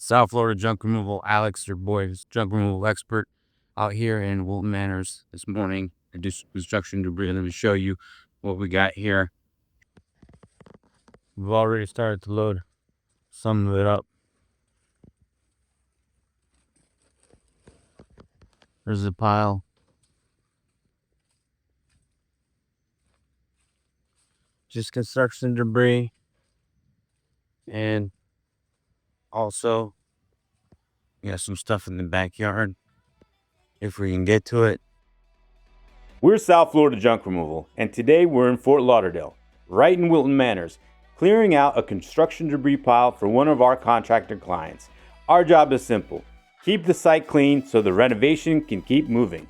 South Florida junk removal. Alex, your boy's junk removal expert, out here in Wilton Manors this morning to do some construction debris. Let me show you what we got here. We've already started to load some of it up. There's a pile. Just construction debris. And also, we got some stuff in the backyard, if we can get to it. We're South Florida Junk Removal, and today we're in Fort Lauderdale, right in Wilton Manors, clearing out a construction debris pile for one of our contractor clients. Our job is simple: keep the site clean so the renovation can keep moving.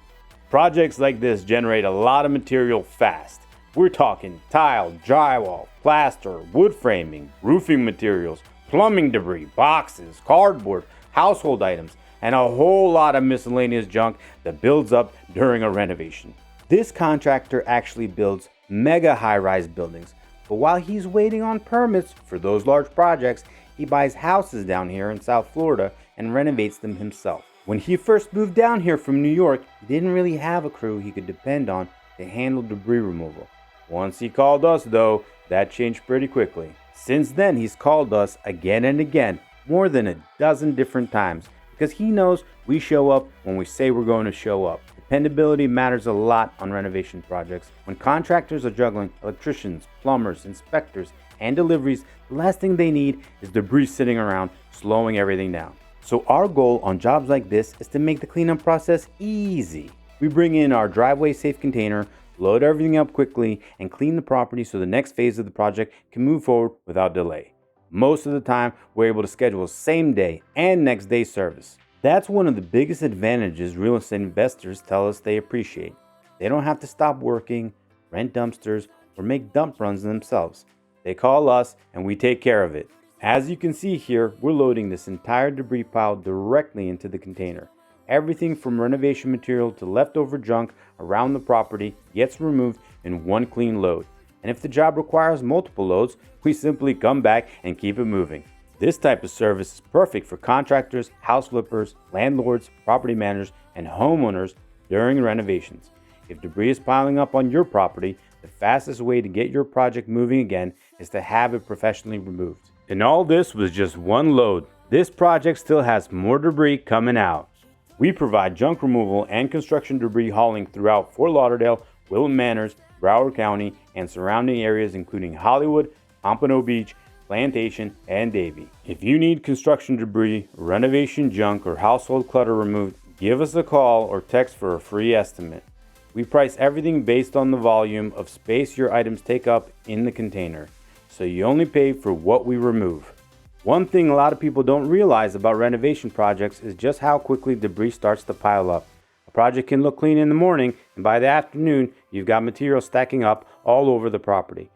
Projects like this generate a lot of material fast. We're talking tile, drywall, plaster, wood framing, roofing materials, plumbing debris, boxes, cardboard, household items, and a whole lot of miscellaneous junk that builds up during a renovation. This contractor actually builds mega high-rise buildings, but while he's waiting on permits for those large projects, he buys houses down here in South Florida and renovates them himself. When he first moved down here from New York, he didn't really have a crew he could depend on to handle debris removal. Once he called us though, that changed pretty quickly. Since then, he's called us again and again, more than a dozen different times, because he knows we show up when we say we're going to show up. Dependability matters a lot on renovation projects. When contractors are juggling electricians, plumbers, inspectors, and deliveries, the last thing they need is debris sitting around, slowing everything down. So our goal on jobs like this is to make the cleanup process easy. We bring in our driveway safe container, load everything up quickly, and clean the property so the next phase of the project can move forward without delay. Most of the time, we're able to schedule same day and next day service. That's one of the biggest advantages real estate investors tell us they appreciate. They don't have to stop working, rent dumpsters, or make dump runs themselves. They call us and we take care of it. As you can see here, we're loading this entire debris pile directly into the container. Everything from renovation material to leftover junk around the property gets removed in one clean load. And if the job requires multiple loads, we simply come back and keep it moving. This type of service is perfect for contractors, house flippers, landlords, property managers, and homeowners during renovations. If debris is piling up on your property, the fastest way to get your project moving again is to have it professionally removed. And all this was just one load. This project still has more debris coming out. We provide junk removal and construction debris hauling throughout Fort Lauderdale, Wilton Manors, Broward County, and surrounding areas including Hollywood, Pompano Beach, Plantation, and Davie. If you need construction debris, renovation junk, or household clutter removed, give us a call or text for a free estimate. We price everything based on the volume of space your items take up in the container, so you only pay for what we remove. One thing a lot of people don't realize about renovation projects is just how quickly debris starts to pile up. A project can look clean in the morning, and by the afternoon, you've got material stacking up all over the property.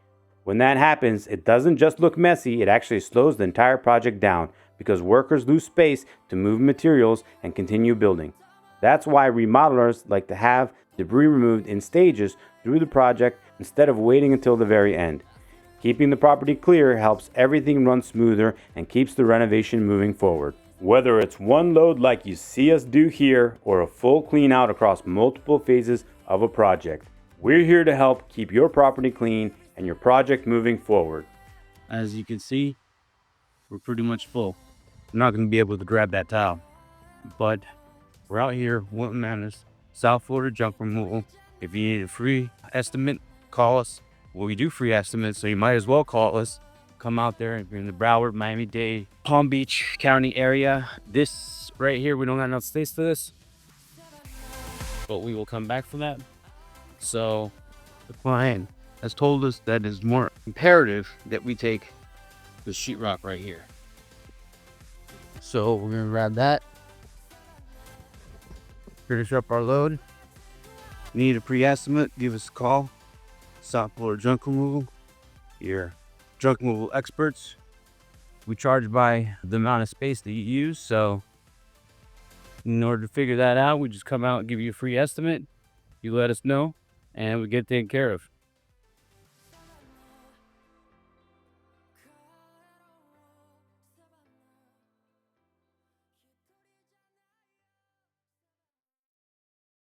When that happens, it doesn't just look messy, it actually slows the entire project down because workers lose space to move materials and continue building. That's why remodelers like to have debris removed in stages through the project instead of waiting until the very end. Keeping the property clear helps everything run smoother and keeps the renovation moving forward. Whether it's one load like you see us do here or a full clean out across multiple phases of a project, we're here to help keep your property clean and your project moving forward. As you can see, we're pretty much full. I'm not going to be able to grab that towel, but we're out here, Wilton Manors, South Florida junk removal. If you need a free estimate, call us. Well, we do free estimates, so you might as well call us. Come out there if you're in the Broward, Miami-Dade, Palm Beach County area. This right here, we don't have enough space for this, but we will come back for that. So the client has told us that it's more imperative that we take the sheetrock right here. So we're gonna grab that, finish up our load. Need a pre-estimate, give us a call. South Florida Junk Removal, your junk removal experts. We charge by the amount of space that you use, so in order to figure that out, we just come out and give you a free estimate. You let us know, and we get taken care of.